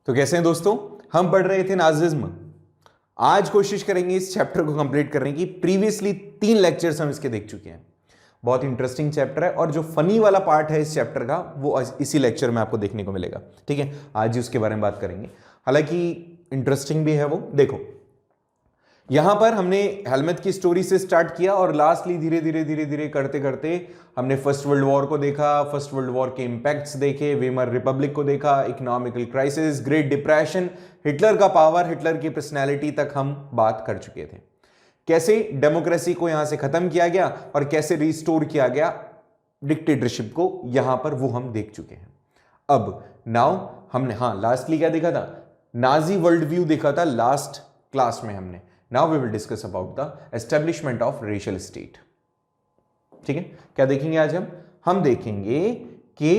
तो कैसे हैं दोस्तों, हम पढ़ रहे थे नाजिज्म। आज कोशिश करेंगे इस चैप्टर को कंप्लीट करने की। प्रीवियसली 3 लेक्चर्स हम इसके देख चुके हैं। बहुत इंटरेस्टिंग चैप्टर है और जो फनी वाला पार्ट है इस चैप्टर का वो इसी लेक्चर में आपको देखने को मिलेगा। ठीक है, आज ही उसके बारे में बात करेंगे। हालांकि इंटरेस्टिंग भी है वो। देखो, यहां पर हमने हेलमेट की स्टोरी से स्टार्ट किया और लास्टली धीरे धीरे करते करते हमने फर्स्ट वर्ल्ड वॉर को देखा, फर्स्ट वर्ल्ड वॉर के इंपैक्ट्स देखे, वेमर रिपब्लिक को देखा, economical crisis, great depression, Hitler का पावर, हिटलर की पर्सनैलिटी तक हम बात कर चुके थे। कैसे डेमोक्रेसी को यहां से खत्म किया गया और कैसे रिस्टोर किया गया डिक्टेटरशिप को, यहां पर वो हम देख चुके हैं। अब नाउ हमने लास्टली क्या देखा था, नाजी वर्ल्ड व्यू देखा था लास्ट क्लास में हमने। Now we will discuss about the establishment of racial state. ठीक है, क्या देखेंगे आज हम देखेंगे कि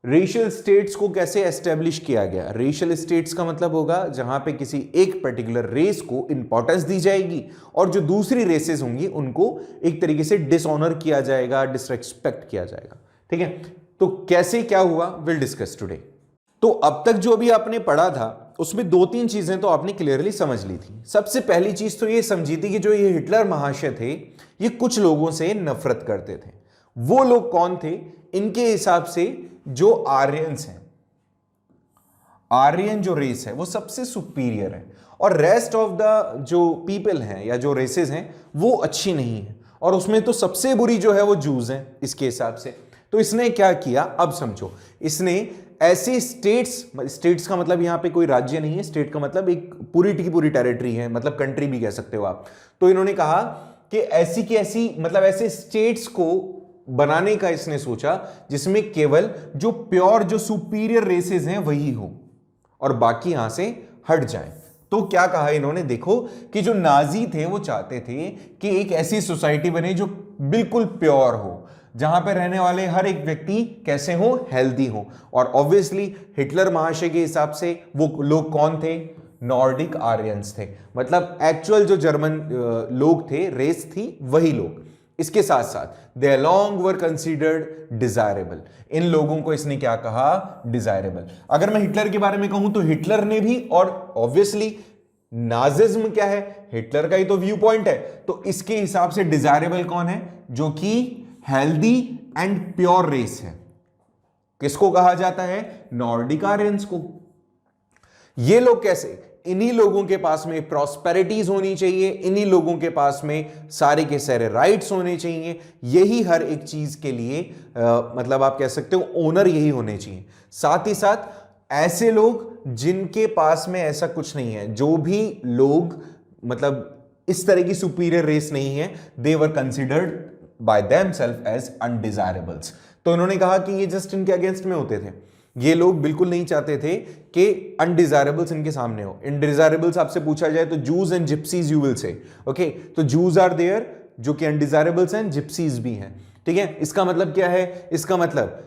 रेशियल स्टेट्स को कैसे एस्टेब्लिश किया गया। रेशियल स्टेट्स का मतलब होगा जहां पे किसी एक पर्टिकुलर रेस को इंपॉर्टेंस दी जाएगी और जो दूसरी रेसेस होंगी उनको एक तरीके से डिसऑनर किया जाएगा, डिसरेस्पेक्ट किया जाएगा। ठीक है, तो कैसे क्या हुआ विल डिस्कस टुडे। तो अब तक जो भी आपने पढ़ा था उसमें 2-3 चीजें तो आपने क्लियरली समझ ली थी। सबसे पहली चीज तो ये समझी थी कि जो ये हिटलर महाशय थे ये कुछ लोगों से नफरत करते थे। वो लोग कौन थे? इनके हिसाब से जो आर्यंस हैं, आर्यन जो रेस है वो सबसे सुपीरियर है और रेस्ट ऑफ द जो पीपल हैं या जो रेसेस हैं वो अच्छी नहीं है और उसमें तो सबसे बुरी जो है वो जूस हैं इसके हिसाब से। तो इसने क्या किया, अब समझो, इसने ऐसे स्टेट्स का मतलब यहां पे कोई राज्य नहीं है, स्टेट का मतलब एक पूरी की पूरी टेरिटरी है, मतलब कंट्री भी कह सकते हो आप। तो इन्होंने कहा कि ऐसी की ऐसी, मतलब ऐसे स्टेट्स को बनाने का इसने सोचा जिसमें केवल जो प्योर जो सुपीरियर रेसेस हैं वही हो और बाकी यहां से हट जाए। तो क्या कहा इन्होंने, देखो कि जो नाजी थे वो चाहते थे कि एक ऐसी सोसाइटी बने जो बिल्कुल प्योर हो, जहां पे रहने वाले हर एक व्यक्ति कैसे हो, हेल्दी हो। और ऑब्वियसली हिटलर महाशय के हिसाब से वो लोग कौन थे? नॉर्डिक आर्यंस थे, मतलब एक्चुअल जो जर्मन लोग थे, रेस थी, वही लोग। इसके साथ साथ दे अलोंग वर कंसीडर्ड डिजायरेबल। इन लोगों को इसने क्या कहा? डिजायरेबल। अगर मैं हिटलर के बारे में कहूं तो हिटलर ने भी, और ऑब्वियसली नाजिज्म क्या है, हिटलर का ही तो व्यू पॉइंट है, तो इसके हिसाब से डिजायरेबल कौन है? जो कि हेल्दी एंड प्योर रेस है। किसको कहा जाता है? नॉर्डिक आर्यंस को। ये लोग कैसे? इन्हीं लोगों के पास में प्रॉस्पेरिटीज होनी चाहिए, इन्हीं लोगों के पास में सारे के सारे राइट्स होने चाहिए, यही हर एक चीज के लिए मतलब आप कह सकते हो ओनर यही होने चाहिए। साथ ही साथ ऐसे लोग जिनके पास में ऐसा कुछ नहीं है, जो भी लोग मतलब इस तरह की सुपीरियर रेस नहीं है, they were considered by themselves as undesirables। तो उन्होंने कहा कि ये जस्ट इनके अगेंस्ट में होते थे। ये लोग बिल्कुल नहीं चाहते थे कि अनडिजायरेबल्स इनके सामने हो। इनडिजायरेबल्स आपसे पूछा जाए तो Jews and gypsies you will say. Okay, तो जूज आर देयर जो कि अनडिजायरेबल्स हैं, जिप्सीज भी हैं। ठीक है, इसका मतलब क्या है? इसका मतलब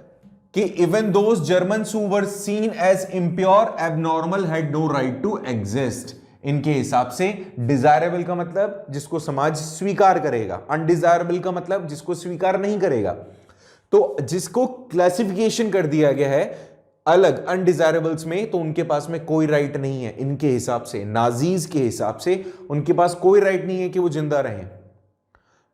कि even those Germans who were seen as impure abnormal had no right to exist. इनके हिसाब से डिजायरेबल का मतलब जिसको समाज स्वीकार करेगा, अनडिजायरेबल का मतलब जिसको स्वीकार नहीं करेगा। तो जिसको क्लासिफिकेशन कर दिया गया है अलग अनडिजायरेबल्स में, तो उनके पास में कोई राइट नहीं है। इनके हिसाब से, नाजीज के हिसाब से, उनके पास कोई राइट नहीं है कि वो जिंदा रहें।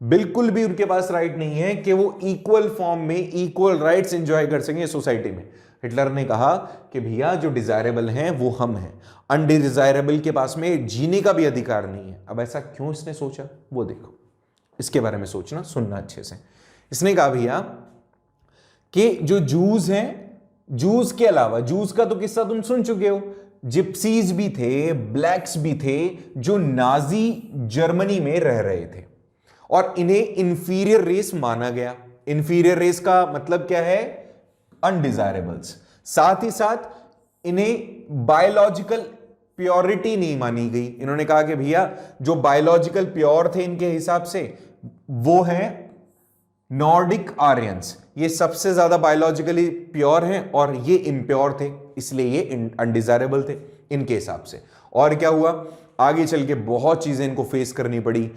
बिल्कुल भी उनके पास राइट नहीं है कि वो इक्वल फॉर्म में इक्वल राइट्स एंजॉय कर सकें सोसाइटी में। हिटलर ने कहा कि भैया जो डिजायरेबल हैं वो हम हैं, अनडिजायरेबल के पास में जीने का भी अधिकार नहीं है। अब ऐसा क्यों इसने सोचा वो देखो, इसके बारे में सोचना, सुनना अच्छे से। इसने कहा भैया कि जो जूस हैं, जूस के अलावा, जूस का तो किस्सा तुम सुन चुके हो, जिप्सीज भी थे, ब्लैक्स भी थे जो नाजी जर्मनी में रह रहे थे और इन्हें इंफीरियर रेस माना गया। इंफीरियर रेस का मतलब क्या है? अनडिजायरेबल्स। साथ ही साथ इन्हें बायोलॉजिकल प्योरिटी नहीं मानी गई। इन्होंने कहा कि भैया जो बायोलॉजिकल प्योर थे इनके हिसाब से वो है नॉर्डिक आर्यंस, ये सबसे ज्यादा बायोलॉजिकली प्योर हैं और ये इम्प्योर थे, इसलिए ये अनडिजायरेबल थे इनके हिसाब से। और क्या हुआ, आगे चल के बहुत चीजें इनको फेस करनी पड़ी।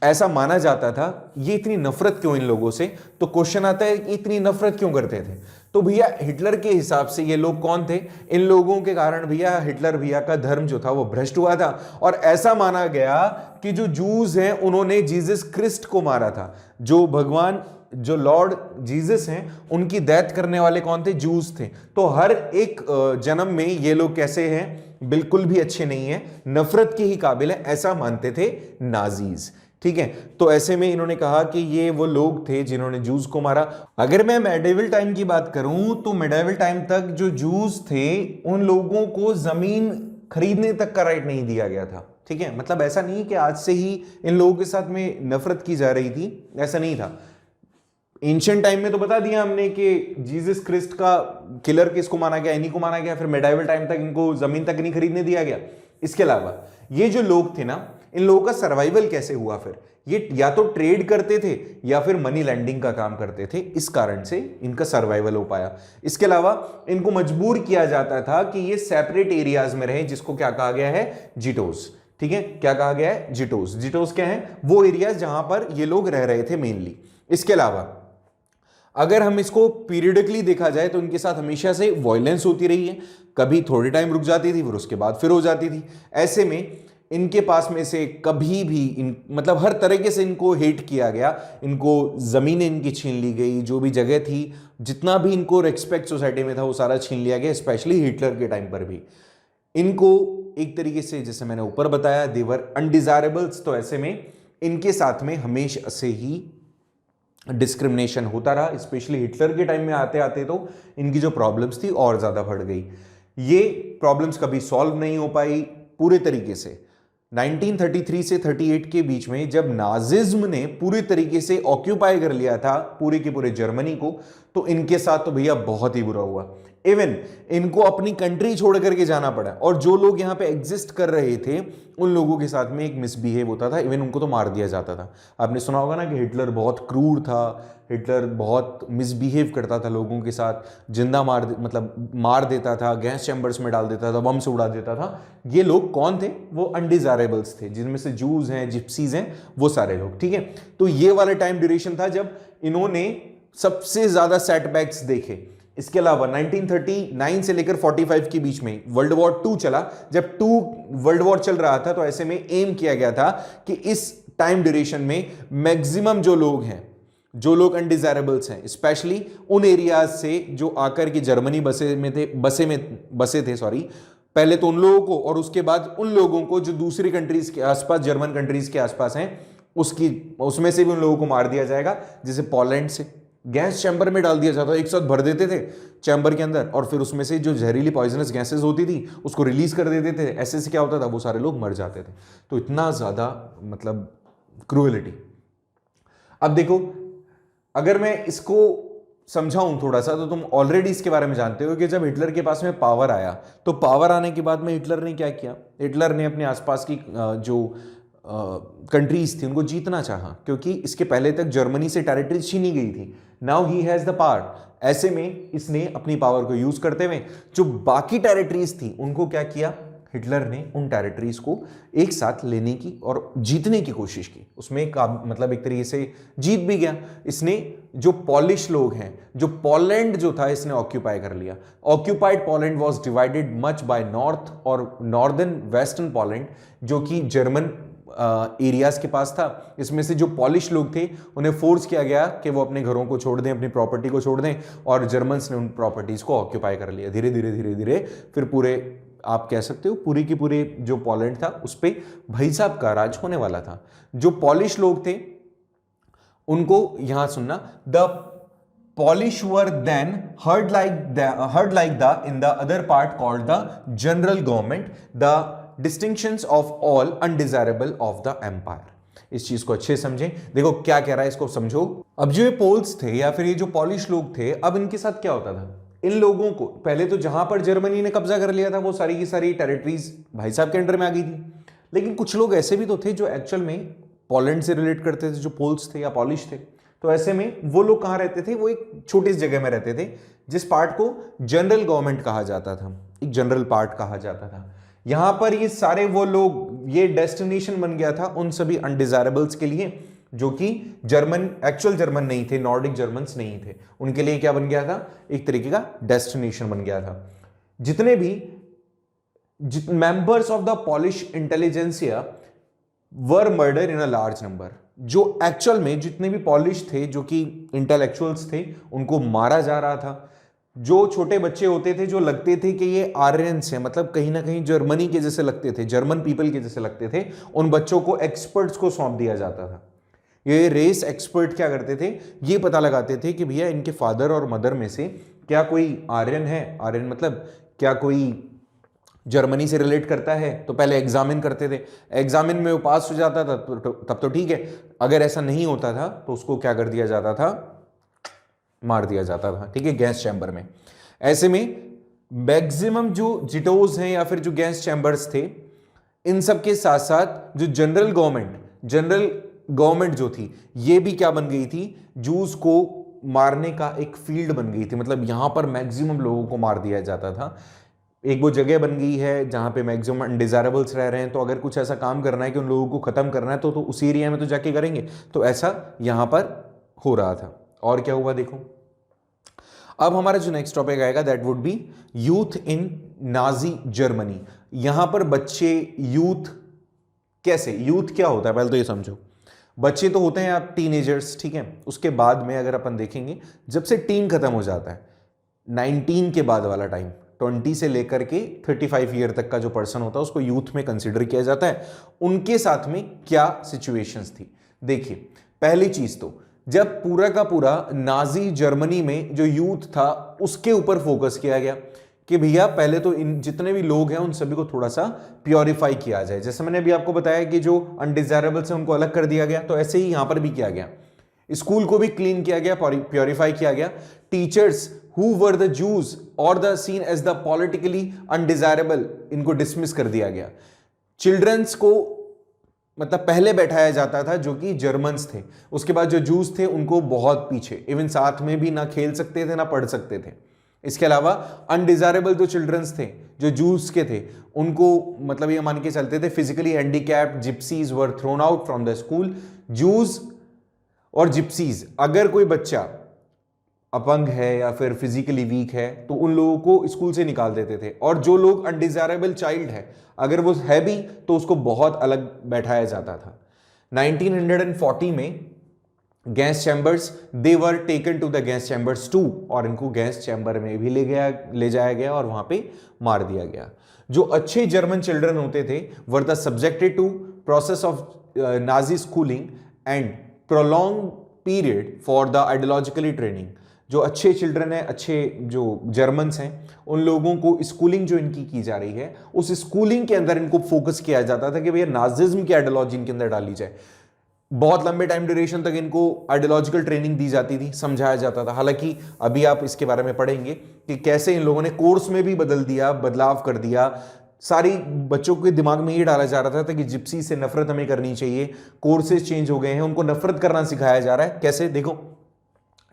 ऐसा माना जाता था, ये इतनी नफरत क्यों इन लोगों से? तो क्वेश्चन आता है इतनी नफरत क्यों करते थे? तो भैया हिटलर के हिसाब से ये लोग कौन थे? इन लोगों के कारण भैया हिटलर भैया का धर्म जो था वो भ्रष्ट हुआ था, और ऐसा माना गया कि जो जूस हैं उन्होंने जीसस क्रिस्ट को मारा था। जो भगवान, जो लॉर्ड जीसस हैं, उनकी डेथ करने वाले कौन थे? जूस थे। तो हर एक जन्म में ये लोग कैसे हैं? बिल्कुल भी अच्छे नहीं है, नफरत के ही काबिल है, ऐसा मानते थे नाजीज। ठीक है, तो ऐसे में इन्होंने कहा कि ये वो लोग थे जिन्होंने जूस को मारा। अगर मैं मेडिवल टाइम की बात करूं तो मेडिवल टाइम तक जो जूस थे उन लोगों को जमीन खरीदने तक का राइट नहीं दिया गया था। ठीक है, मतलब ऐसा नहीं कि आज से ही इन लोगों के साथ में नफरत की जा रही थी, ऐसा नहीं था। एंशिएंट टाइम में तो बता दिया हमने कि जीसस क्रिस्ट का किलर किसको माना गया? इन्हीं को माना गया। फिर मेडाइवल टाइम तक इनको जमीन तक नहीं खरीदने दिया गया। इसके अलावा ये जो लोग थे ना, इन लोगों का सर्वाइवल कैसे हुआ? फिर ये या तो ट्रेड करते थे या फिर मनी लैंडिंग का काम करते थे, इस कारण से इनका सर्वाइवल हो पाया। इसके अलावा इनको मजबूर किया जाता था कि ये सेपरेट एरियाज में रहे, जिसको क्या कहा गया है? जिटोस। ठीक है, क्या कहा गया है? जिटोस। जिटोस क्या है? वो एरियाज जहां पर ये लोग रह रहे थे मेनली। इसके अलावा अगर हम इसको पीरियडिकली देखा जाए तो इनके साथ हमेशा से वायलेंस होती रही है, कभी थोड़े टाइम रुक जाती थी, फिर उसके बाद फिर हो जाती थी। ऐसे में इनके पास में से कभी भी मतलब हर तरीके से इनको हेट किया गया, इनको जमीनें इनकी छीन ली गई, जो भी जगह थी, जितना भी इनको रेस्पेक्ट सोसाइटी में था वो सारा छीन लिया गया। स्पेशली हिटलर के टाइम पर भी इनको एक तरीके से, जैसे मैंने ऊपर बताया, देवर अनडिजायरेबल्स। तो ऐसे में इनके साथ में हमेशा से ही डिस्क्रिमिनेशन होता रहा। स्पेशली हिटलर के टाइम में आते आते तो इनकी जो प्रॉब्लम्स थी और ज्यादा बढ़ गई। ये प्रॉब्लम्स कभी सॉल्व नहीं हो पाई पूरे तरीके से। 1933 से 38 के बीच में जब नाजिज्म ने पूरी तरीके से ऑक्यूपाई कर लिया था पूरे के पूरे जर्मनी को, तो इनके साथ तो भैया बहुत ही बुरा हुआ। इवन इनको अपनी कंट्री छोड़ करके जाना पड़ा, और जो लोग यहाँ पे एग्जिस्ट कर रहे थे उन लोगों के साथ में एक मिसबिहेव होता था, इवन उनको तो मार दिया जाता था। आपने सुना होगा ना कि हिटलर बहुत क्रूर था, हिटलर बहुत मिसबिहेव करता था लोगों के साथ, जिंदा मार देता था, गैस चैम्बर्स में डाल देता था, बम से उड़ा देता था। ये लोग कौन थे? वो अनडिजायरेबल्स थे, जिनमें से जूज हैं, जिप्सीज हैं, वो सारे लोग। ठीक है, तो ये वाला टाइम ड्यूरेशन था जब इन्होंने सबसे ज्यादा सेटबैक्स देखे। इसके अलावा 1939 से लेकर 45 के बीच में वर्ल्ड वॉर 2 चला। जब वर्ल्ड वॉर चल रहा था तो ऐसे में एम किया गया था कि इस टाइम ड्यूरेशन में मैक्सिमम जो लोग हैं, जो लोग अनडिजायरेबल्स हैं, स्पेशली उन एरियाज से जो आकर के जर्मनी बसे थे, पहले तो उन लोगों को और उसके बाद उन लोगों को जो दूसरी कंट्रीज के आसपास, जर्मन कंट्रीज के आसपास हैं, उसमें से भी उन लोगों को मार दिया जाएगा। जैसे पोलैंड से गैस चैम्बर में डाल दिया जाता, एक साथ भर देते थे चैम्बर के अंदर, और फिर उसमें से जो जहरीली पॉइजनस गैसेस होती थी उसको रिलीज कर देते थे। ऐसे से क्या होता था? वो सारे लोग मर जाते थे। तो इतना ज्यादा क्रूएलिटी। अब देखो, अगर मैं इसको समझाऊं थोड़ा सा, तो तुम ऑलरेडी इसके बारे में जानते हो कि जब हिटलर के पास में पावर आया, तो पावर आने के बाद में हिटलर ने क्या किया? हिटलर ने अपने आसपास की जो कंट्रीज थी उनको जीतना चाहा, क्योंकि इसके पहले तक जर्मनी से टेरिटरी छीनी गई थी। Now he has the power. ऐसे में इसने अपनी पावर को यूज करते हुए जो बाकी टेरिटरीज थी उनको क्या किया? हिटलर ने उन टेरिटरीज को एक साथ लेने की और जीतने की कोशिश की। उसमें एक तरीके से जीत भी गया। इसने जो पॉलिश लोग हैं, जो पोलैंड जो था, इसने ऑक्यूपाई कर लिया। Occupied Poland was divided much by north और नॉर्दर्न वेस्टर्न पोलैंड, जो कि जर्मन एरियाज के पास था। इसमें से जो पॉलिश लोग थे उन्हें फोर्स किया गया कि वो अपने घरों को छोड़ दें, अपनी प्रॉपर्टी को छोड़ दें, और जर्मन्स ने उन प्रॉपर्टीज को ऑक्यूपाई कर लिया। धीरे धीरे फिर पूरे, आप कह सकते हो, पूरी की पूरे जो पोलैंड था उस पे भाई साहब का राज होने वाला था। जो पॉलिश लोग थे उनको, यहां सुनना, the Polish were then heard like the in the other part called the general government, the distinctions of all undesirable of the empire। इस चीज को अच्छे समझें। देखो क्या कह रहा है, इसको समझो। अब जो ये पोल्स थे या फिर ये जो पॉलिश लोग थे, अब इनके साथ क्या होता था? इन लोगों को पहले तो जहां पर जर्मनी ने कब्जा कर लिया था वो सारी की सारी टेरिटरीज भाई साहब के अंडर में आ गई थी। लेकिन कुछ लोग ऐसे भी तो थे जो एक्चुअल में पोलैंड से रिलेट करते थे, जो पोल्स थे या पॉलिश थे। तो ऐसे में वो लोग कहां रहते थे? वो एक छोटी सी जगह में रहते थे, जिस पार्ट को जनरल गवर्नमेंट कहा जाता था, एक जनरल पार्ट कहा जाता था। यहां पर ये सारे वो लोग, ये डेस्टिनेशन बन गया था उन सभी अनडिजायरेबल्स के लिए जो कि एक्चुअल जर्मन नहीं थे, नॉर्डिक जर्मन्स नहीं थे, उनके लिए क्या बन गया था, एक तरीके का डेस्टिनेशन बन गया था। जितने भी members of the polish intelligentsia were murder in a large number, जो एक्चुअल में जितने भी पॉलिश थे, जो कि इंटेलेक्चुअल्स थे, उनको मारा जा रहा था। जो छोटे बच्चे होते थे, जो लगते थे कि ये आर्यंस हैं, मतलब कहीं ना कहीं जर्मनी के जैसे लगते थे, जर्मन पीपल के जैसे लगते थे, उन बच्चों को एक्सपर्ट्स को सौंप दिया जाता था। ये रेस एक्सपर्ट क्या करते थे, ये पता लगाते थे कि भैया इनके फादर और मदर में से क्या कोई आर्यन है, आर्यन मतलब क्या कोई जर्मनी से रिलेट करता है, तो पहले एग्जामिन करते थे। एग्जामिन में वो पास हो जाता था तब तो ठीक है, अगर ऐसा नहीं होता था तो उसको क्या कर दिया जाता था, मार दिया जाता था, ठीक है, गैस चैम्बर में। ऐसे में मैक्सिमम जो जिटोज हैं या फिर जो गैस चैम्बर्स थे, इन सब के साथ साथ जो जनरल गवर्नमेंट जो थी, ये भी क्या बन गई थी, जूस को मारने का एक फील्ड बन गई थी। मतलब यहां पर मैक्सिमम लोगों को मार दिया जाता था। एक वो जगह बन गई है जहां पे मैक्सिमम अनडिजायरेबल्स रह रहे हैं, तो अगर कुछ ऐसा काम करना है कि उन लोगों को खत्म करना है तो उस एरिया में तो जाके करेंगे। तो ऐसा यहां पर हो रहा था। और क्या हुआ देखो, अब हमारा जो नेक्स्ट टॉपिक आएगा that would be youth in Nazi Germany. यहां पर बच्चे, यूथ कैसे, यूथ क्या होता है पहले तो ये समझो। बच्चे तो होते हैं आप टीनेजर्स, ठीक है, उसके बाद में अगर अपन देखेंगे, जब से टीन खत्म हो जाता है, 19 के बाद वाला टाइम, 20 से लेकर के 35 ईयर तक का जो पर्सन होता है उसको यूथ में कंसिडर किया जाता है। उनके साथ में क्या सिचुएशंस थी, देखिए, पहली चीज तो जब पूरा का पूरा नाजी जर्मनी में जो यूथ था उसके ऊपर फोकस किया गया कि भैया पहले तो इन जितने भी लोग हैं उन सभी को थोड़ा सा प्योरीफाई किया जाए। जैसे मैंने अभी आपको बताया कि जो अनडिजायरेबल्स हैं उनको अलग कर दिया गया, तो ऐसे ही यहां पर भी किया गया। स्कूल को भी क्लीन किया गया, प्योरीफाई किया गया। Teachers who were the Jews और the seen as the politically undesirable, इनको डिसमिस कर दिया गया। चिल्ड्रंस को मतलब पहले बैठाया जाता था जो कि जर्मन्स थे, उसके बाद जो जूस थे उनको बहुत पीछे, इवन साथ में भी ना खेल सकते थे ना पढ़ सकते थे। इसके अलावा अनडिजायरेबल जो चिल्ड्रंस थे, जो जूस के थे, उनको मतलब ये मान के चलते थे physically handicapped gypsies were thrown out from the school. Juice और जिप्सीज, अगर कोई बच्चा अपंग है या फिर फिजिकली वीक है तो उन लोगों को स्कूल से निकाल देते थे। और जो लोग अनडिजायरेबल चाइल्ड है, अगर वो है भी तो उसको बहुत अलग बैठाया जाता था। 1940 में gas chambers, they were taken to the gas chambers 2, और इनको गैस चैम्बर में भी ले जाया गया और वहां पे मार दिया गया। जो अच्छे जर्मन चिल्ड्रन होते थे were the subjected to process of Nazi schooling and prolong period for the ideologically training. जो अच्छे चिल्ड्रन है, अच्छे जो जर्मन्स हैं, उन लोगों को स्कूलिंग जो इनकी की जा रही है, उस स्कूलिंग के अंदर इनको फोकस किया जाता था कि भैया नाजिज्म की आइडियोलॉजी इनके अंदर डाली जाए। बहुत लंबे टाइम ड्यूरेशन तक इनको आइडियोलॉजिकल ट्रेनिंग दी जाती थी, समझाया जाता था। हालांकि अभी आप इसके बारे में पढ़ेंगे कि कैसे इन लोगों ने कोर्स में भी बदलाव कर दिया। सारी बच्चों के दिमाग में ये डाला जा रहा था कि जिप्सी से नफरत हमें करनी चाहिए। कोर्सेज चेंज हो गए हैं, उनको नफरत करना सिखाया जा रहा है। कैसे देखो,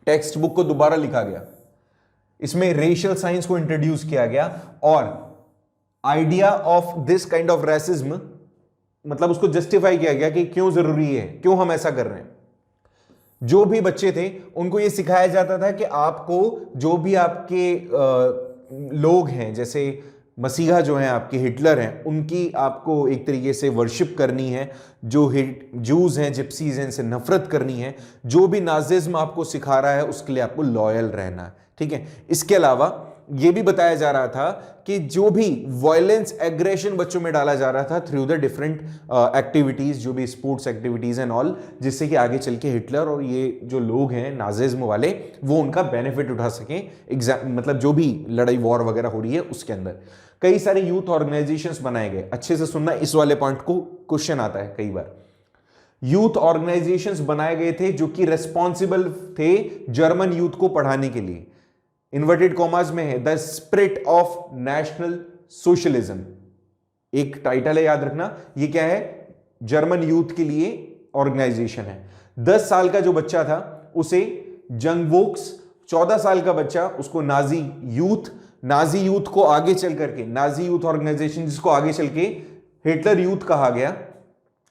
टेक्स्ट बुक को दोबारा लिखा गया, इसमें रेशियल साइंस को इंट्रोड्यूस किया गया और idea of this kind of racism, मतलब उसको जस्टिफाई किया गया कि क्यों जरूरी है, क्यों हम ऐसा कर रहे हैं। जो भी बच्चे थे उनको यह सिखाया जाता था कि आपको जो भी आपके लोग हैं, जैसे मसीहा जो हैं आपके, हिटलर हैं, उनकी आपको एक तरीके से वर्शिप करनी है। जो जूस हैं, जिप्सीज हैं, इनसे नफरत करनी है। जो भी नाजिज्म आपको सिखा रहा है उसके लिए आपको लॉयल रहना है, ठीक है। इसके अलावा यह भी बताया जा रहा था कि जो भी वायलेंस, एग्रेशन बच्चों में डाला जा रहा था थ्रू द डिफरेंट एक्टिविटीज, जो भी स्पोर्ट्स एक्टिविटीज एंड ऑल, जिससे कि आगे चल के हिटलर और ये जो लोग हैं नाजिज्म वाले, वो उनका बेनिफिट उठा सकें। मतलब जो भी लड़ाई वॉर वगैरह हो रही है उसके अंदर कई सारे यूथ ऑर्गेनाइजेशंस बनाए गए। अच्छे से सुनना, इस वाले पॉइंट को क्वेश्चन आता है कई बार। यूथ ऑर्गेनाइजेशंस बनाए गए थे जो कि रेस्पॉन्सिबल थे जर्मन यूथ को पढ़ाने के लिए। इन्वर्टेड कॉमास में है the spirit of national socialism, एक टाइटल है, याद रखना। ये क्या है, जर्मन यूथ के लिए ऑर्गेनाइजेशन है। 10 साल का जो बच्चा था उसे जंगवोक्स, 14 साल का बच्चा उसको नाजी यूथ को आगे चल करके, नाजी यूथ ऑर्गेनाइजेशन जिसको आगे चल के हिटलर यूथ कहा गया,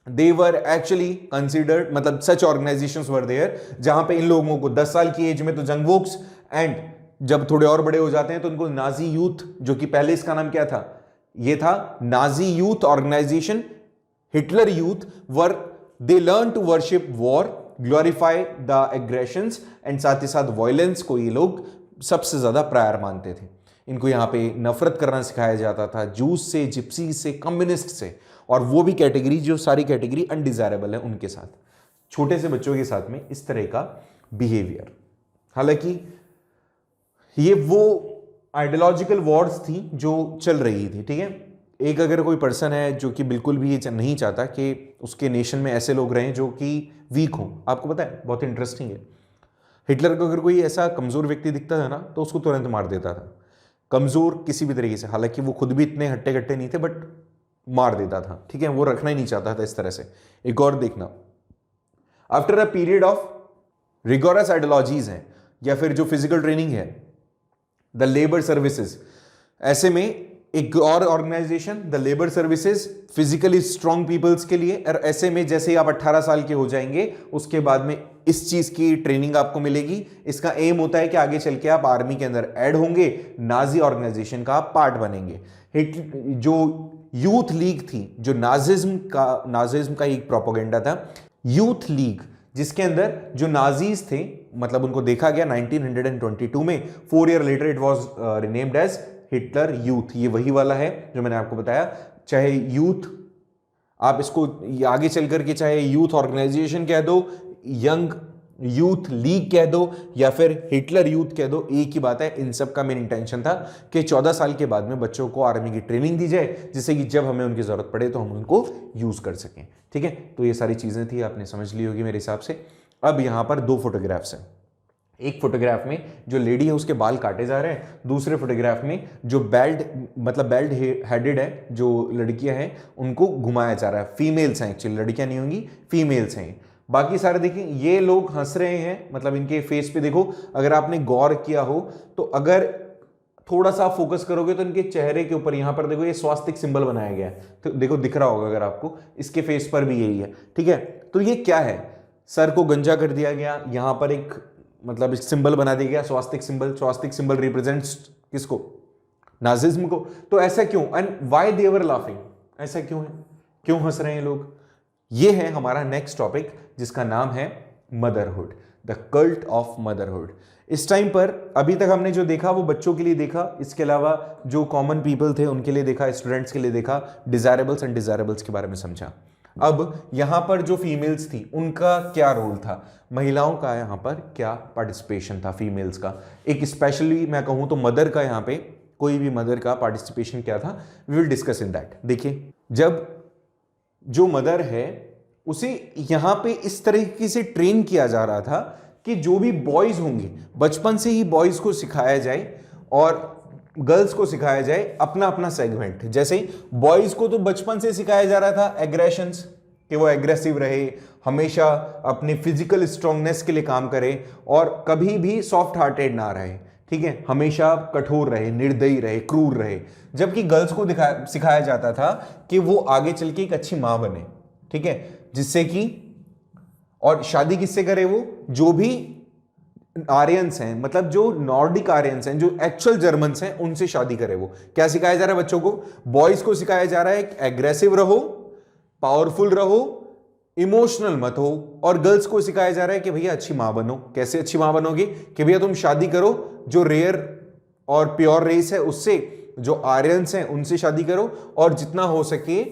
दे वर एक्चुअली कंसिडर्ड, मतलब सच ऑर्गेनाइजेशंस वर देयर जहां पे इन लोगों को 10 साल की एज में तो जंगवोक्स, एंड जब थोड़े और बड़े हो जाते हैं तो उनको नाजी यूथ, जो कि पहले इसका नाम क्या था, ये था Nazi youth organisation, Hitler youth, where they learn to worship war, glorify the aggressions, and साथ ही साथ वायलेंस को ये लोग सबसे ज्यादा प्रायर मानते थे। इनको यहाँ पे नफरत करना सिखाया जाता था जूस से, जिप्सी से, कम्युनिस्ट से, और वो भी कैटेगरी जो सारी कैटेगरी अनडिजायरेबल है उनके साथ, छोटे से बच्चों के साथ में इस तरह का बिहेवियर। हालांकि ये वो आइडियोलॉजिकल वॉर्स थी जो चल रही थी, ठीक है। एक अगर कोई पर्सन है जो कि बिल्कुल भी ये नहीं चाहता कि उसके नेशन में ऐसे लोग रहें जो कि वीक हों, आपको पता है बहुत इंटरेस्टिंग है, हिटलर को अगर कोई ऐसा कमजोर व्यक्ति दिखता था ना तो उसको तुरंत मार देता था, कमजोर किसी भी तरीके से, हालांकि वो खुद भी इतने हट्टे कट्टे नहीं थे बट मार देता था, ठीक है, वो रखना ही नहीं चाहता था इस तरह से। एक और देखना, after a period of rigorous ideologies हैं या फिर जो फिजिकल ट्रेनिंग है, द लेबर सर्विसेज, ऐसे में एक और organisation the labour services physically strong peoples के लिए, और ऐसे में जैसे ही आप 18 साल के हो जाएंगे उसके बाद में इस चीज की ट्रेनिंग आपको मिलेगी। इसका एम होता है कि आगे चल के आप आर्मी के अंदर ऐड होंगे, नाजी ऑर्गेनाइजेशन का आप पार्ट बनेंगे। जो यूथ लीग थी, जो नाजिज्म का एक प्रोपेगेंडा था, यूथ लीग, जिसके अंदर जो नाजीज थे, मतलब उनको देखा गया 1922 में, 4 year later it was renamed as Hitler youth. ये वही वाला है जो मैंने आपको बताया, चाहे यूथ आप इसको आगे चल करके चाहे यूथ ऑर्गेनाइजेशन कह दो, यंग यूथ लीग कह दो, या फिर हिटलर यूथ कह दो, एक ही बात है। इन सब का मेन इंटेंशन था कि 14 साल के बाद में बच्चों को आर्मी की ट्रेनिंग दी जाए, जिससे कि जब हमें उनकी जरूरत पड़े तो हम उनको यूज कर सकें, ठीक है। तो ये सारी चीजें थी, आपने समझ ली होगी मेरे हिसाब से। अब यहां पर 2 फोटोग्राफ्स हैं, एक फोटोग्राफ में जो लेडी है उसके बाल काटे जा रहे हैं, दूसरे फोटोग्राफ में जो बेल्ट हेडेड है जो लड़कियां हैं उनको घुमाया जा रहा है, फीमेल्स हैं एक्चुअली, लड़कियां नहीं होंगी, फीमेल्स हैं। बाकी सारे देखिए ये लोग हंस रहे हैं, मतलब इनके फेस पे देखो, अगर आपने गौर किया हो तो अगर थोड़ा सा फोकस करोगे तो इनके चेहरे के ऊपर यहां पर देखो ये स्वास्तिक सिंबल बनाया गया है, तो देखो दिख रहा होगा अगर आपको, इसके फेस पर भी यही है, ठीक है। तो ये क्या है, सर को गंजा कर दिया गया, यहां पर एक मतलब सिंबल बना दिया गया, स्वास्तिक सिंबल रिप्रेजेंट्स किसको, नाजिज्म को। तो ऐसा क्यों, and why they were laughing, ऐसा क्यों है, क्यों हंस रहे हैं लोग। ये है हमारा नेक्स्ट टॉपिक जिसका नाम है motherhood, the cult of motherhood. इस टाइम पर अभी तक हमने जो देखा वो बच्चों के लिए देखा, इसके अलावा जो कॉमन पीपल थे उनके लिए देखा, स्टूडेंट्स के लिए देखा, डिजायरेबल्स एंड डिजायरेबल्स के बारे में समझा। अब यहां पर जो फीमेल्स थी उनका क्या रोल था, महिलाओं का यहां पर क्या पार्टिसिपेशन था फीमेल्स का, एक स्पेशली मैं कहूं तो मदर का, यहां पे कोई भी मदर का पार्टिसिपेशन क्या था, we will discuss in that. देखिए, जब जो मदर है उसे यहां पे इस तरीके से ट्रेन किया जा रहा था कि जो भी बॉयज होंगे बचपन से ही बॉयज को सिखाया जाए और गर्ल्स को सिखाया जाए अपना अपना सेगमेंट। जैसे बॉयज को तो बचपन से सिखाया जा रहा था एग्रेशंस, कि वो एग्रेसिव रहे, हमेशा अपने फिजिकल स्ट्रांगनेस के लिए काम करे और कभी भी सॉफ्ट हार्टेड ना रहे, ठीक है, हमेशा कठोर रहे, निर्दयी रहे, क्रूर रहे। जबकि गर्ल्स को सिखाया जाता था कि वो आगे चल के एक अच्छी मां बने, ठीक है, जिससे कि, और शादी किससे करे, वो जो भी आर्यंस हैं, मतलब जो नॉर्डिक आर्यंस हैं, जो एक्चुअल जर्मन्स हैं, उनसे शादी करे। वो क्या सिखाया जा रहा है बच्चों को, बॉयज को सिखाया जा रहा है एग्रेसिव रहो, पावरफुल रहो, इमोशनल मत हो, और गर्ल्स को सिखाया जा रहा है कि भैया अच्छी मां बनो। कैसे अच्छी मां बनोगे, कि भैया तुम शादी करो जो रेयर और प्योर रेस है उससे, जो आर्यंस हैं उनसे शादी करो, और जितना हो सके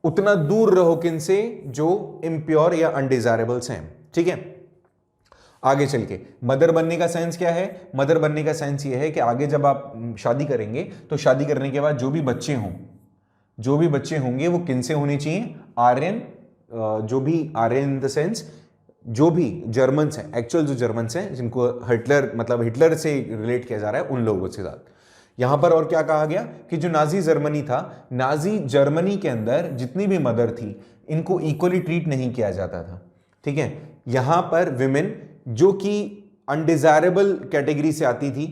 उतना दूर रहो किनसे, जो इम्प्योर या अनडिजायरेबल्स हैं, ठीक है। आगे चल के मदर बनने का सेंस क्या है, मदर बनने का सेंस ये है कि आगे जब आप शादी करेंगे तो शादी करने के बाद जो भी बच्चे होंगे वो किनसे होने चाहिए, आर्यन, जो भी आर्यन इन द सेंस जो भी जर्मन्स हैं, एक्चुअल जो जर्मन्स हैं जिनको हिटलर से रिलेट किया जा रहा है उन लोगों के साथ। यहां पर और क्या कहा गया कि जो नाजी जर्मनी था, नाजी जर्मनी के अंदर जितनी भी मदर थी इनको इक्वली ट्रीट नहीं किया जाता था, ठीक है। यहां पर विमेन जो कि अनडिजायरेबल कैटेगरी से आती थी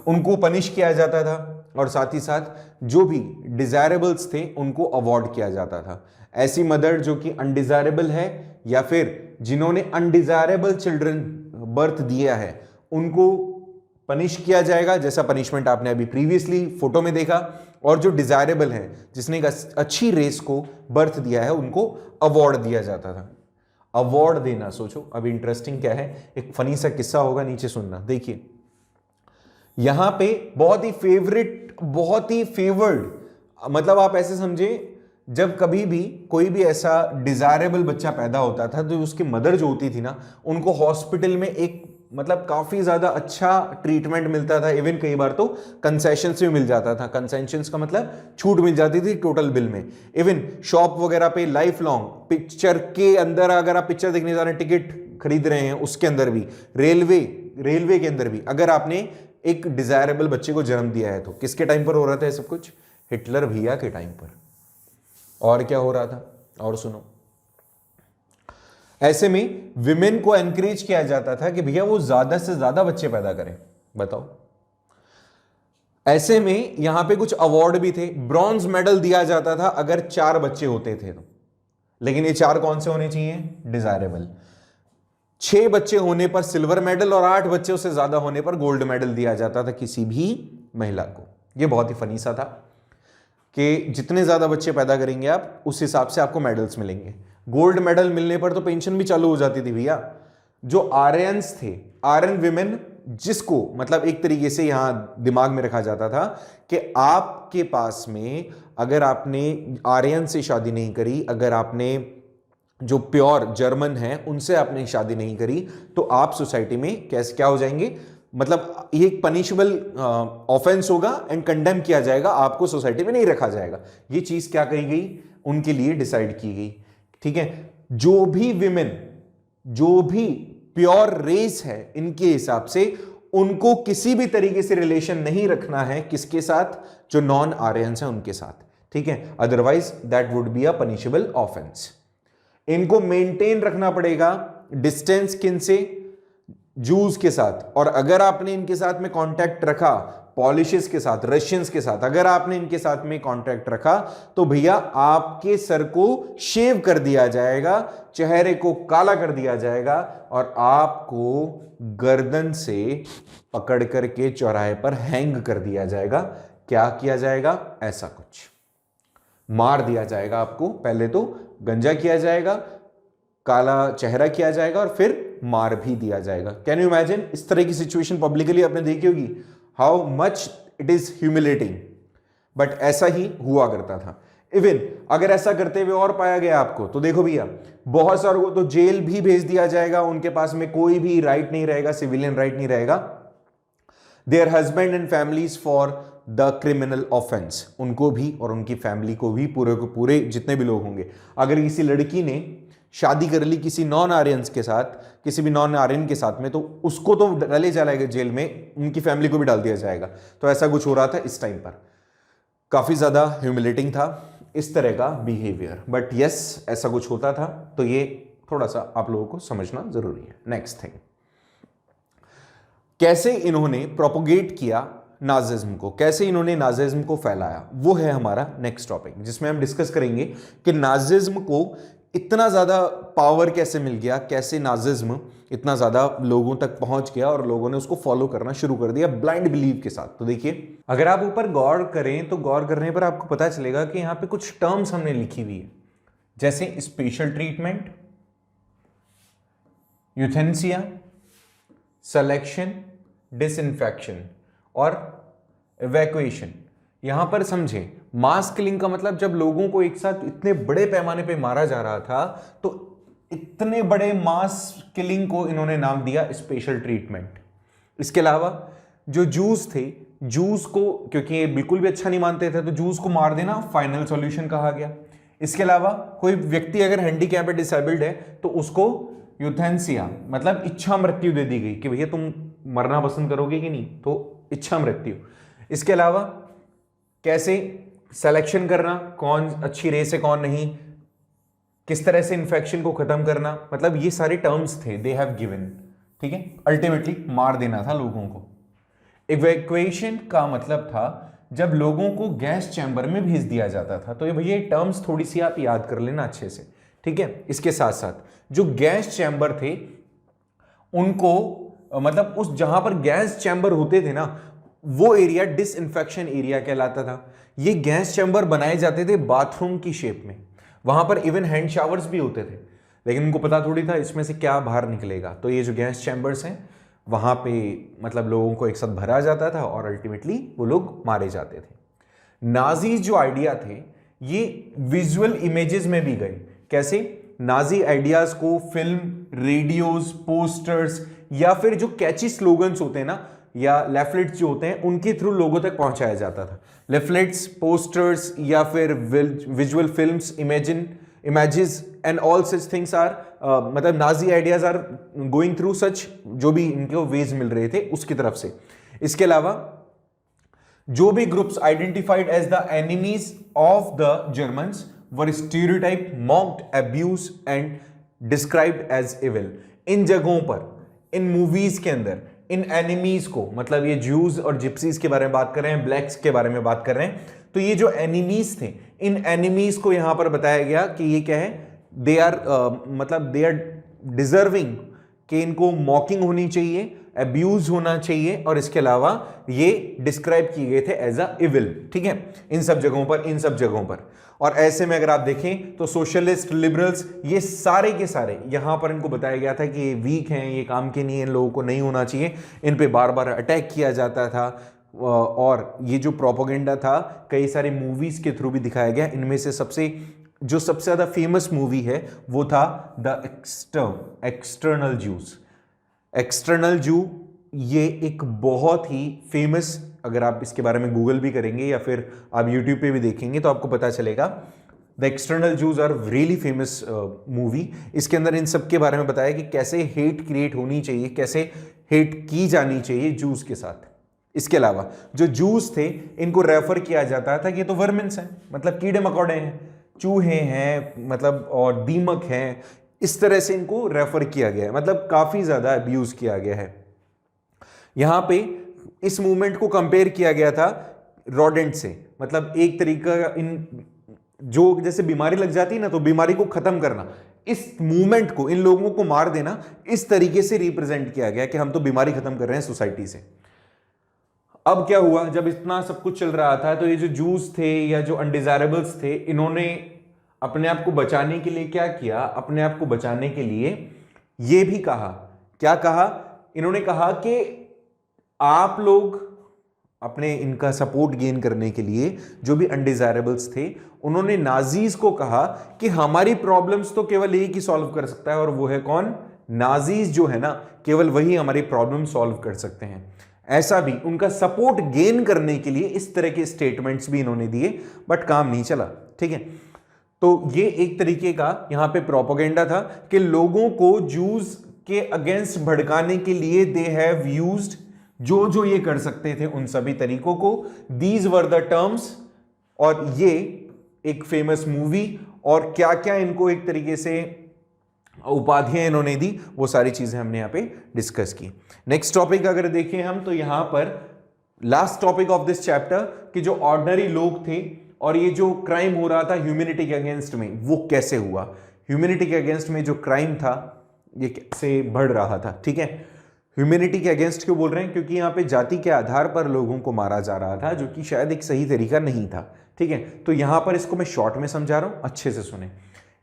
उनको पनिश किया जाता था, और साथ ही साथ जो भी डिजायरेबल्स थे उनको अवॉर्ड किया जाता था। ऐसी मदर जो कि अनडिजायरेबल है या फिर जिन्होंने अनडिजायरेबल चिल्ड्रन बर्थ दिया है उनको पनिश किया जाएगा, जैसा पनिशमेंट आपने अभी प्रीवियसली फोटो में देखा। और जो डिजायरेबल है, जिसने एक अच्छी रेस को बर्थ दिया है, उनको अवार्ड दिया जाता था। अवार्ड देना, सोचो अब इंटरेस्टिंग क्या है, एक फनी सा किस्सा होगा, नीचे सुनना। देखिए यहां पे बहुत ही फेवरेट, बहुत ही फेवर्ड, मतलब आप ऐसे समझे जब कभी भी कोई भी ऐसा डिजायरेबल बच्चा पैदा होता था तो उसकी मदर जो होती थी ना, उनको हॉस्पिटल में एक मतलब काफी ज्यादा अच्छा ट्रीटमेंट मिलता था। इवन कई बार तो कंसेशंस भी मिल जाता था। कंसेशंस का मतलब छूट मिल जाती थी टोटल बिल में। इवन शॉप वगैरह पे लाइफ लॉन्ग, पिक्चर के अंदर अगर आप पिक्चर देखने जा रहे हैं, टिकट खरीद रहे हैं, उसके अंदर भी, रेलवे के अंदर भी, अगर आपने एक डिजायरेबल बच्चे को जन्म दिया है तो किसके टाइम पर हो रहा था ये सब कुछ? हिटलर भैया के टाइम पर। और क्या हो रहा था? और सुनो, ऐसे में विमेन को एनकरेज किया जाता था कि भैया वो ज्यादा से ज्यादा बच्चे पैदा करें। बताओ, ऐसे में यहां पे कुछ अवार्ड भी थे। ब्रॉन्ज मेडल दिया जाता था अगर 4 बच्चे होते थे तो, लेकिन ये 4 कौन से होने चाहिए? डिजायरेबल। 6 बच्चे होने पर सिल्वर मेडल और 8 बच्चे से ज्यादा होने पर गोल्ड मेडल दिया जाता था किसी भी महिला को। यह बहुत ही फनी सा था कि जितने ज्यादा बच्चे पैदा करेंगे आप, उस हिसाब से आपको मेडल्स मिलेंगे। गोल्ड मेडल मिलने पर तो पेंशन भी चालू हो जाती थी भैया। जो आर्यंस थे, आर्यन विमेन, जिसको मतलब एक तरीके से यहां दिमाग में रखा जाता था कि आपके पास में अगर आपने आर्यन से शादी नहीं करी, अगर आपने जो प्योर जर्मन है उनसे आपने शादी नहीं करी, तो आप सोसाइटी में कैसे क्या हो जाएंगे, मतलब ये एक पनिशेबल ऑफेंस होगा एंड कंडेम किया जाएगा, आपको सोसाइटी में नहीं रखा जाएगा। ये चीज क्या कही गई? उनके लिए डिसाइड की गई। ठीक है, जो भी विमेन, जो भी प्योर रेस है, इनके हिसाब से उनको किसी भी तरीके से रिलेशन नहीं रखना है किसके साथ? जो नॉन आर्यंस है उनके साथ। ठीक है, otherwise that would be a punishable offence. इनको मेंटेन रखना पड़ेगा डिस्टेंस किन से? जूस के साथ। और अगर आपने इनके साथ में कांटेक्ट रखा, पॉलिशियस के साथ, रशियंस के साथ, अगर आपने इनके साथ में कांटेक्ट रखा तो भैया आपके सर को शेव कर दिया जाएगा, चेहरे को काला कर दिया जाएगा और आपको गर्दन से पकड़ करके चौराहे पर हैंग कर दिया जाएगा। क्या किया जाएगा? ऐसा कुछ मार दिया जाएगा आपको। पहले तो गंजा किया जाएगा, काला चेहरा किया जाएगा और फिर मार भी दिया जाएगा। Can you imagine? इस तरह की सिचुएशन पब्लिकली आपने देखी होगी, how much it is humiliating. But ऐसा ही हुआ करता था। इवन अगर ऐसा करते हुए और पाया गया आपको, तो देखो भैया बहुत सारों को तो जेल भी भेज दिया जाएगा। उनके पास में कोई भी राइट नहीं रहेगा, सिविलियन राइट नहीं रहेगा। There husband and families for the criminal offence, उनको भी और उनकी फैमिली को भी, पूरे को पूरे जितने भी लोग होंगे। अगर किसी लड़की ने शादी कर ली किसी नॉन आर्यंस के साथ, किसी भी नॉन आर्यन के साथ में, तो उसको तो डाले जाएगा जेल में, उनकी फैमिली को भी डाल दिया जाएगा। तो ऐसा कुछ हो रहा था इस टाइम पर। काफी ज्यादा ह्यूमिलेटिंग था इस तरह का बिहेवियर, बट यस ऐसा कुछ होता था। तो ये थोड़ा सा आप लोगों को समझना जरूरी है। नेक्स्ट थिंग, कैसे इन्होंने प्रोपोगेट किया नाजिज्म को, कैसे इन्होंने नाजिज्म को फैलाया, वो है हमारा नेक्स्ट टॉपिक, जिसमें हम डिस्कस करेंगे कि नाजिज्म को इतना ज्यादा पावर कैसे मिल गया, कैसे नाजिज्म इतना ज्यादा लोगों तक पहुंच गया और लोगों ने उसको फॉलो करना शुरू कर दिया ब्लाइंड बिलीव के साथ। तो देखिए, अगर आप ऊपर गौर करें तो गौर करने पर आपको पता चलेगा कि यहां पे कुछ टर्म्स हमने लिखी हुई है, जैसे special treatment, euthanasia, selection, disinfection और इवैक्यूएशन। यहां पर समझे, मास किलिंग का मतलब जब लोगों को एक साथ इतने बड़े पैमाने पे मारा जा रहा था, तो इतने बड़े मास किलिंग को इन्होंने नाम दिया स्पेशल ट्रीटमेंट। इसके अलावा जो जूस थे, जूस को क्योंकि ये बिल्कुल भी अच्छा नहीं मानते थे, तो जूस को मार देना फाइनल सॉल्यूशन कहा गया। इसके अलावा कोई व्यक्ति अगर हैंडीकैप है, डिसेबल्ड है, तो उसको यूथेनेसिया मतलब इच्छा मृत्यु दे दी गई कि भैया तुम मरना पसंद करोगे कि नहीं, तो इच्छा मृत्यु। इसके अलावा कैसे सिलेक्शन करना, कौन अच्छी रेस है कौन नहीं, किस तरह से इन्फेक्शन को खत्म करना, मतलब ये सारे टर्म्स थे दे हैव गिवन। ठीक है, अल्टीमेटली मार देना था लोगों को। इवैक्यूएशन का मतलब था जब लोगों को गैस चैम्बर में भेज दिया जाता था। तो ये भैया टर्म्स थोड़ी सी आप याद कर लेना अच्छे से, ठीक है। इसके साथ साथ जो गैस चैम्बर थे उनको मतलब उस जहां पर गैस चैम्बर होते थे ना, वो एरिया डिसइंफेक्शन एरिया कहलाता था। ये गैस चैम्बर बनाए जाते थे बाथरूम की शेप में, वहां पर इवन हैंड शावर्स भी होते थे, लेकिन उनको पता थोड़ी था इसमें से क्या बाहर निकलेगा। तो ये जो गैस चैम्बर्स हैं वहां पे मतलब लोगों को एक साथ भरा जाता था और अल्टीमेटली वो लोग मारे जाते थे। नाजीज जो आइडिया थे ये विजुअल इमेजेस में भी गए। कैसे? नाजी आइडियाज को फिल्म, रेडियोज, पोस्टर्स या फिर जो कैची स्लोगन्स होते हैं ना, या लेफलेट्स जो होते हैं, उनके थ्रू लोगों तक पहुंचाया जाता था। लेफलेट्स, पोस्टर्स या फिर visual films, images and all such things are मतलब Nazi ideas are going through such, जो भी इनको वेज मिल रहे थे उसकी तरफ से। इसके अलावा जो भी groups identified as the enemies of the Germans were stereotype, mocked, abuse and described as evil. इन जगहों पर, इन मूवीज के अंदर इन एनिमीज को, मतलब ये ज्यूज और जिप्सीज के बारे में बात कर रहे हैं, ब्लैक्स के बारे में बात कर रहे हैं, तो ये जो एनिमीज थे, इन एनिमीज को यहां पर बताया गया कि ये क्या है, दे आर मतलब दे आर डिजर्विंग, कि इनको मॉकिंग होनी चाहिए, अब्यूज होना चाहिए, और इसके अलावा ये डिस्क्राइब किए गए थे एज अ इविल। ठीक है, इन सब जगहों पर। और ऐसे में अगर आप देखें तो सोशलिस्ट, लिबरल्स, ये सारे के सारे यहां पर इनको बताया गया था कि ये वीक हैं, ये काम के नहीं है, इन लोगों को नहीं होना चाहिए, इन पे बार बार अटैक किया जाता था। और ये जो प्रोपेगेंडा था कई सारी मूवीज के थ्रू भी दिखाया गया। इनमें से सबसे ज्यादा फेमस मूवी है वो था द एक्सटर्नल जूस। एक्सटर्नल जू ये एक बहुत ही फेमस, अगर आप इसके बारे में गूगल भी करेंगे या फिर आप यूट्यूब पे भी देखेंगे तो आपको पता चलेगा, the external Jews are really famous movie. इसके अंदर इन सब के बारे में बताया कि कैसे हेट क्रिएट होनी चाहिए, कैसे हेट की जानी चाहिए जूस के साथ। इसके अलावा जो जूस थे इनको रेफर किया जाता था कि ये तो वर्मिन्स हैं, मतलब कीड़े मकोड़े हैं, चूहे हैं, मतलब और दीमक हैं, इस तरह से इनको रेफर किया गया है, मतलब काफी ज्यादा अब्यूज किया गया है। यहां पे इस मूवमेंट को कंपेयर किया गया था रोडेंट से, मतलब एक तरीका इन जो जैसे बीमारी लग जाती है ना, तो बीमारी को खत्म करना, इस मूवमेंट को, इन लोगों को मार देना, इस तरीके से रिप्रेजेंट किया गया कि हम तो बीमारी खत्म कर रहे हैं सोसाइटी से। अब क्या हुआ, जब इतना सब कुछ चल रहा था तो ये जो जूस थे या जो अनडिजायरेबल्स थे, इन्होंने अपने आप को बचाने के लिए क्या किया, अपने आप को बचाने के लिए ये भी कहा, क्या कहा, इन्होंने कहा कि आप लोग अपने इनका सपोर्ट गेन करने के लिए, जो भी अनडिजायरेबल्स थे, उन्होंने नाजीज को कहा कि हमारी प्रॉब्लम्स तो केवल एक ही सॉल्व कर सकता है, और वो है कौन, नाजीज जो है ना, केवल वही हमारी प्रॉब्लम सॉल्व कर सकते हैं। ऐसा भी उनका सपोर्ट गेन करने के लिए इस तरह के स्टेटमेंट्स भी इन्होंने दिए, बट काम नहीं चला। ठीक है, तो ये एक तरीके का यहां पे प्रोपेगेंडा था कि लोगों को जूस के अगेंस्ट भड़काने के लिए दे हैव यूज्ड, जो जो ये कर सकते थे उन सभी तरीकों को, दीज वर द टर्म्स। और ये एक फेमस मूवी, और क्या क्या इनको एक तरीके से उपाधियां इन्होंने दी, वो सारी चीजें हमने यहां पे डिस्कस की। नेक्स्ट टॉपिक अगर देखें हम, तो यहां पर last topic of this chapter कि जो ऑर्डिनरी लोग थे और ये जो क्राइम हो रहा था ह्यूमैनिटी के अगेंस्ट में, वो कैसे हुआ, ह्यूमैनिटी के अगेंस्ट में जो क्राइम था ये कैसे बढ़ रहा था। ठीक है, ह्यूमैनिटी के अगेंस्ट क्यों बोल रहे हैं, क्योंकि यहाँ पे जाति के आधार पर लोगों को मारा जा रहा था, जो कि शायद एक सही तरीका नहीं था। ठीक है, तो यहां पर इसको मैं शॉर्ट में समझा रहा हूं, अच्छे से सुने।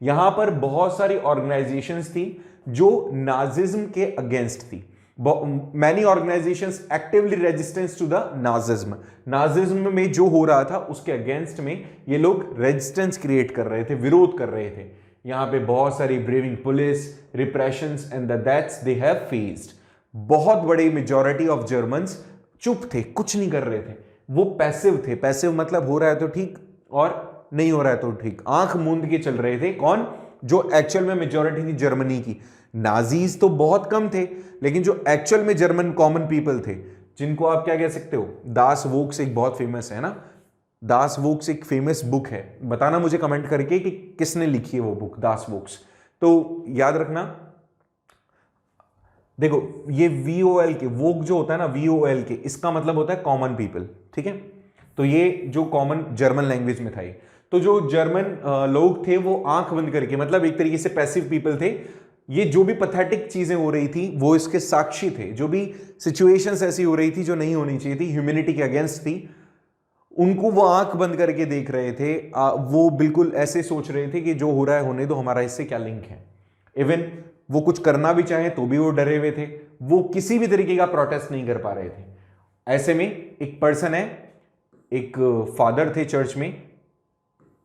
यहां पर बहुत सारी ऑर्गेनाइजेशंस थी जो नाजिज्म के अगेंस्ट थी। Many organisations actively resistance to the Nazism, Nazism में जो हो रहा था उसके अगेंस्ट में ये लोग रेजिस्टेंस क्रिएट कर रहे थे, विरोध कर रहे थे। यहां पे बहुत सारी braving police, repressions and the deaths they have faced. बहुत बड़ी मेजॉरिटी ऑफ जर्मन्स चुप थे, कुछ नहीं कर रहे थे, वो पैसिव थे। पैसिव मतलब हो रहा है तो ठीक और नहीं हो रहा है तो ठीक, आंख मूंद के चल रहे थे। कौन, जो एक्चुअल में मेजॉरिटी थी जर्मनी की। नाजीज तो बहुत कम थे, लेकिन जो एक्चुअल में जर्मन कॉमन पीपल थे, जिनको आप क्या कह सकते हो, दास वोक्स एक बहुत फेमस है ना, दास वोक्स एक फेमस बुक है, बताना मुझे कमेंट करके कि किसने लिखी है वो बुक, दास वोक्स। तो याद रखना, देखो ये VOL के, वोक जो होता है ना, VOL के, इसका मतलब होता है कॉमन पीपल। ठीक है, तो ये जो कॉमन जर्मन लैंग्वेज में था ये। तो जो जर्मन लोग थे वो आंख बंद करके, मतलब एक तरीके से पैसिव पीपल थे, ये जो भी पैथेटिक चीजें हो रही थी वो इसके साक्षी थे। जो भी सिचुएशंस ऐसी हो रही थी जो नहीं होनी चाहिए थी, ह्यूमैनिटी के अगेंस्ट थी, उनको वो आंख बंद करके देख रहे थे। वो बिल्कुल ऐसे सोच रहे थे कि जो हो रहा है होने दो, हमारा इससे क्या लिंक है। इवन वो कुछ करना भी चाहे तो भी वो डरे हुए थे, वो किसी भी तरीके का प्रोटेस्ट नहीं कर पा रहे थे। ऐसे में एक पर्सन है, एक फादर थे चर्च में,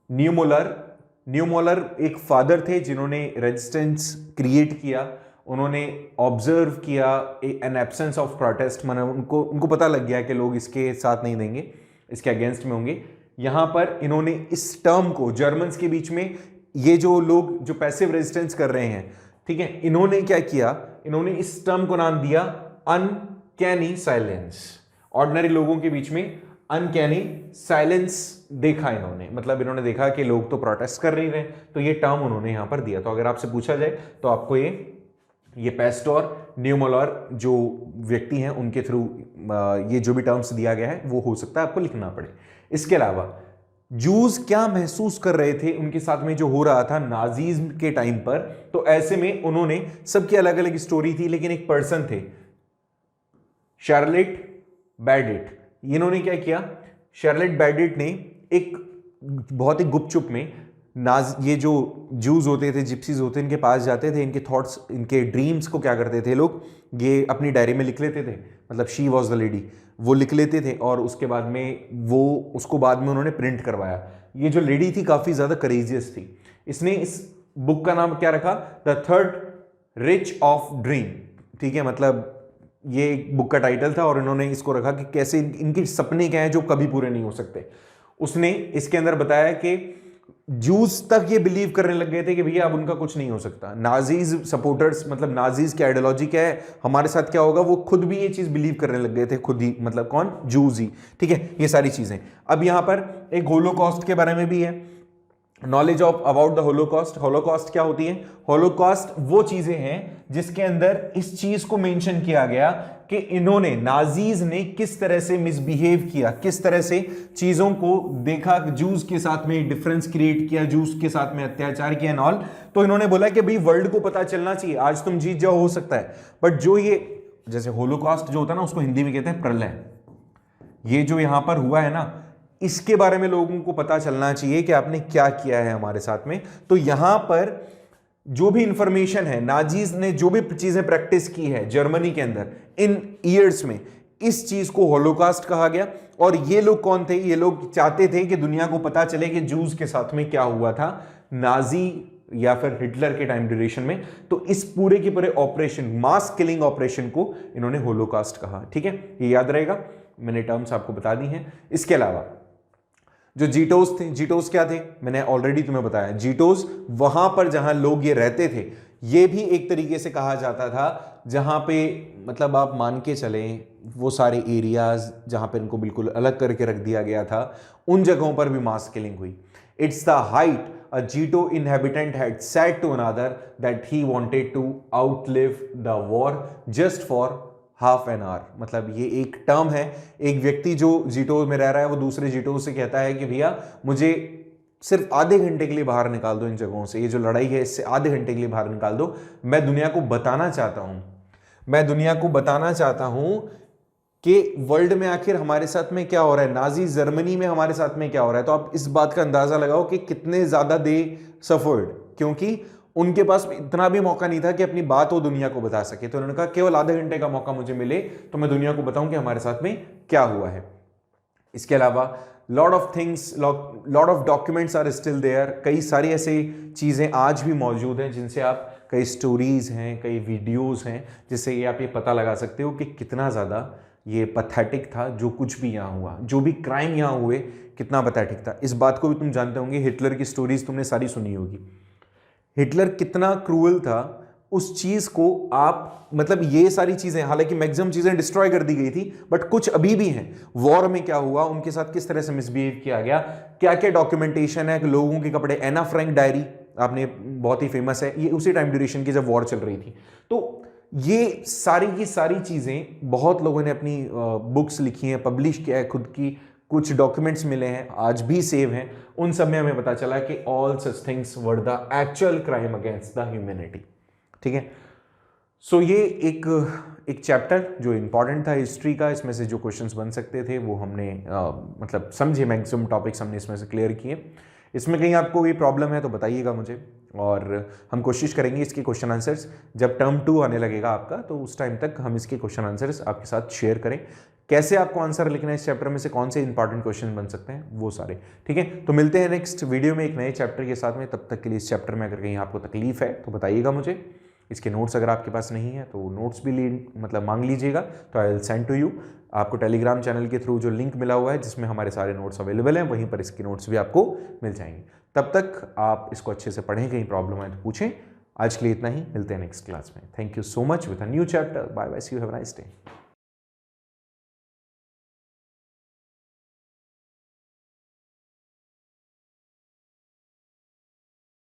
न्यूमोलर एक फादर थे जिन्होंने रेजिस्टेंस क्रिएट किया। उन्होंने ऑब्जर्व किया एन एब्सेंस ऑफ प्रोटेस्ट, माने उनको पता लग गया कि लोग इसके साथ नहीं देंगे, इसके अगेंस्ट में होंगे। यहां पर इन्होंने इस टर्म को जर्मन्स के बीच में, ये जो लोग जो पैसिव रेजिस्टेंस कर रहे हैं, ठीक है, इन्होंने क्या किया, इन्होंने इस टर्म को नाम दिया अनकैनी साइलेंस। ऑर्डिनरी लोगों के बीच में अनकैनी साइलेंस देखा इन्होंने, मतलब इन्होंने देखा कि लोग तो प्रोटेस्ट कर नहीं रहे, तो ये टर्म उन्होंने यहां पर दिया। तो अगर आपसे पूछा जाए तो आपको ये पेस्टोर न्यूमोलर जो व्यक्ति हैं उनके थ्रू ये जो भी टर्म्स दिया गया है वो हो सकता है आपको लिखना पड़े। इसके अलावा जूस क्या महसूस कर रहे थे उनके साथ में जो हो रहा था नाजीज्म के टाइम पर, तो ऐसे में उन्होंने, सबकी अलग अलग स्टोरी थी, लेकिन एक पर्सन थे शार्लेट बैडिट। इन्होंने क्या किया, शार्लेट बैडिट ने एक बहुत ही गुपचुप में ये जो जूस होते थे, जिप्सीज होते, इनके पास जाते थे, इनके थॉट्स, इनके ड्रीम्स को क्या करते थे लोग, ये अपनी डायरी में लिख लेते थे, मतलब शी वॉज द लेडी, वो लिख लेते थे और उसके बाद में वो उसको बाद में उन्होंने प्रिंट करवाया। ये जो लेडी थी काफ़ी ज़्यादा करेजियस थी। इसने इस बुक का नाम क्या रखा, the third rich of dream, ठीक है, मतलब ये बुक का टाइटल था और इन्होंने इसको रखा कि कैसे इनके सपने क्या हैं जो कभी पूरे नहीं हो सकते। उसने इसके अंदर बताया कि जूस तक ये बिलीव करने लग गए थे कि भैया अब उनका कुछ नहीं हो सकता। नाजीज सपोर्टर्स, मतलब नाजीज की आइडियोलॉजी क्या है, हमारे साथ क्या होगा, वो खुद भी ये चीज बिलीव करने लग गए थे, खुद ही, मतलब कौन, जूस ही, ठीक है, ये सारी चीजें। अब यहां पर एक होलोकॉस्ट के बारे में भी है, knowledge of about the Holocaust. Holocaust क्या होती है, होलोकॉस्ट वो चीजें हैं जिसके अंदर इस चीज को मेंशन किया गया कि इन्होंने, नाजीज ने किस तरह से मिसबिहेव किया, किस तरह से चीजों को देखा, जूस के साथ में डिफरेंस क्रिएट किया, जूस के साथ में अत्याचार किया एंड ऑल। तो इन्होंने बोला कि भाई वर्ल्ड को पता चलना चाहिए, आज तुम जीत जाओ हो सकता है, बट जो ये जैसे होलोकॉस्ट जो होता है ना, उसको हिंदी में कहते हैं प्रलय। ये जो यहां पर हुआ है ना, इसके बारे में लोगों को पता चलना चाहिए कि आपने क्या किया है हमारे साथ में। तो यहां पर जो भी इंफॉर्मेशन है, नाजीज ने जो भी चीजें प्रैक्टिस की है जर्मनी के अंदर इन ईयर्स में, इस चीज को होलोकॉस्ट कहा गया। और ये लोग कौन थे, ये लोग चाहते थे कि दुनिया को पता चले कि जूस के साथ में क्या हुआ था नाजी या फिर हिटलर के टाइम ड्यूरेशन में। तो इस पूरे के पूरे ऑपरेशन, मास किलिंग ऑपरेशन को इन्होंने होलोकॉस्ट कहा, ठीक है, ये याद रहेगा, मैंने टर्म्स आपको बता दी हैं। इसके अलावा जो जीटोस थे, जीटोस क्या थे, मैंने ऑलरेडी तुम्हें बताया, जीटोस वहां पर जहां लोग ये रहते थे, ये भी एक तरीके से कहा जाता था जहां पे, मतलब आप मान के चलें वो सारे एरियाज जहां पे इनको बिल्कुल अलग करके रख दिया गया था, उन जगहों पर भी मास किलिंग हुई। It's the height a Gito inhabitant had said to another that he wanted to outlive the war just for half an hour. मतलब ये एक टर्म है, एक व्यक्ति जो जीटो में रह रहा है वो दूसरे जीटो से कहता है कि भैया मुझे सिर्फ आधे घंटे के लिए बाहर निकाल दो इन जगहों से, ये जो लड़ाई है इससे आधे घंटे के लिए बाहर निकाल दो, मैं दुनिया को बताना चाहता हूं, मैं दुनिया को बताना चाहता हूं कि वर्ल्ड में आखिर हमारे साथ में क्या हो रहा है, नाजी जर्मनी में हमारे साथ में क्या हो रहा है। तो आप इस बात का अंदाजा लगाओ कि कितने ज्यादा दे सफर्ड, क्योंकि उनके पास इतना भी मौका नहीं था कि अपनी बात वो दुनिया को बता सके। तो उन्होंने कहा केवल आधे घंटे का मौका मुझे मिले तो मैं दुनिया को बताऊं कि हमारे साथ में क्या हुआ है। इसके अलावा lot of things, lot of documents are still there. कई सारी ऐसी चीजें आज भी मौजूद हैं जिनसे आप, कई स्टोरीज हैं, कई वीडियोज हैं जिससे ये आप ये पता लगा सकते हो कि कितना ज्यादा ये पैथेटिक था जो कुछ भी यहाँ हुआ, जो भी क्राइम यहाँ हुए कितना पैथेटिक था। इस बात को भी तुम जानते होंगे, हिटलर की स्टोरीज तुमने सारी सुनी होगी, हिटलर कितना क्रूअल था, उस चीज को आप, मतलब ये सारी चीजें, हालांकि मैक्सिमम चीजें डिस्ट्रॉय कर दी गई थी बट कुछ अभी भी हैं। वॉर में क्या हुआ, उनके साथ किस तरह से मिसबिहेव किया गया, क्या क्या डॉक्यूमेंटेशन है, लोगों के कपड़े, एना फ्रैंक डायरी आपने, बहुत ही फेमस है, ये उसी टाइम ड्यूरेशन की जब वॉर चल रही थी। तो ये सारी की सारी चीजें बहुत लोगों ने अपनी बुक्स लिखी हैं, पब्लिश किया है खुद की कुछ डॉक्यूमेंट्स मिले हैं, आज भी सेव हैं, उन सब में हमें पता चला कि all such things were the actual crime against the humanity. ठीक है, सो ये एक चैप्टर जो इंपॉर्टेंट था हिस्ट्री का, इसमें से जो क्वेश्चंस बन सकते थे वो हमने मतलब समझे, मैक्सिमम टॉपिक्स हमने इसमें से क्लियर किए। इसमें कहीं आपको कोई प्रॉब्लम है तो बताइएगा मुझे, और हम कोशिश करेंगे इसके क्वेश्चन आंसर्स जब टर्म 2 आने लगेगा आपका, तो उस टाइम तक हम इसके क्वेश्चन आंसर्स आपके साथ शेयर करें, कैसे आपको आंसर लिखना है इस चैप्टर में से, कौन से इंपॉर्टेंट क्वेश्चन बन सकते हैं वो सारे। ठीक है, तो मिलते हैं नेक्स्ट वीडियो में एक नए चैप्टर के साथ में। तब तक के लिए इस चैप्टर में अगर कहीं आपको तकलीफ है तो बताइएगा मुझे। इसके नोट्स अगर आपके पास नहीं है तो नोट्स भी मतलब मांग लीजिएगा, तो I will send to you. आपको टेलीग्राम चैनल के थ्रू जो लिंक मिला हुआ है जिसमें हमारे सारे नोट्स अवेलेबल हैं, वहीं पर इसके नोट्स भी आपको मिल जाएंगे। तब तक आप इसको अच्छे से पढ़ें, कहीं प्रॉब्लम है तो पूछें। आज के लिए इतना ही, मिलते हैं नेक्स्ट क्लास में। Thank you so much with a new chapter. Bye bye, see you, have a nice day.